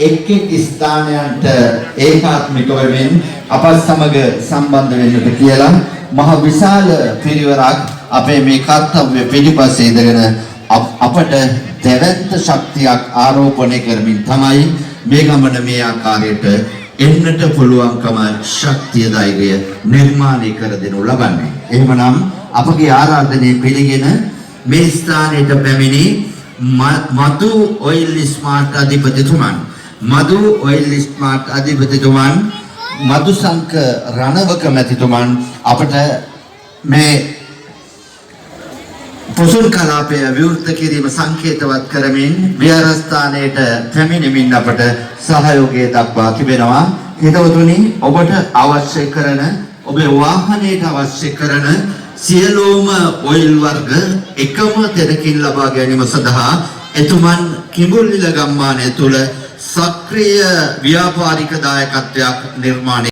එක් ස්ථානයන්ට ඒකාත්මික වෙමින් අප සමග සම්බන්ධ වෙන්නට කියලා මහ විශාල පිරිවරක් අපේ මේ කර්තව්‍ය පිළිපස්සේ ඉඳගෙන අපට දැවැන්ත ශක්තියක් ආරෝපණය කරමින් තමයි මේ ගමන මේ ආකාරයට එන්නට පුළුවන්කම ශක්තිය ධෛර්යය නිර්මාණය කර දෙනු ලබන්නේ. එහෙමනම් අපගේ ආරාධනය පිළිගෙන මේ ස්ථානයට පැමිණි මధు ඔයිල් ස්මාර්ට් අධිපතිතුමන් මధුසංක රණවක මැතිතුමන් අපට මේ පොසොන් කලාපය විවෘත කිරීම සංකේතවත් කරමින් විහාරස්ථානයට පැමිණෙමින් අපට සහයෝගය දක්වා තිබෙනවා. හිතවතුනි, ඔබට අවශ්‍ය කරන ඔබේ වාහනයට අවශ්‍ය කරන සියලුම ඔයිල් වර්ග එකම තැනකින් ලබා ගැනීම සඳහා එතුමන් කිඹුල්නිල ගම්මානය තුල සක්‍රීය ව්‍යාපාරික දායකත්වයක් නිර්මාණය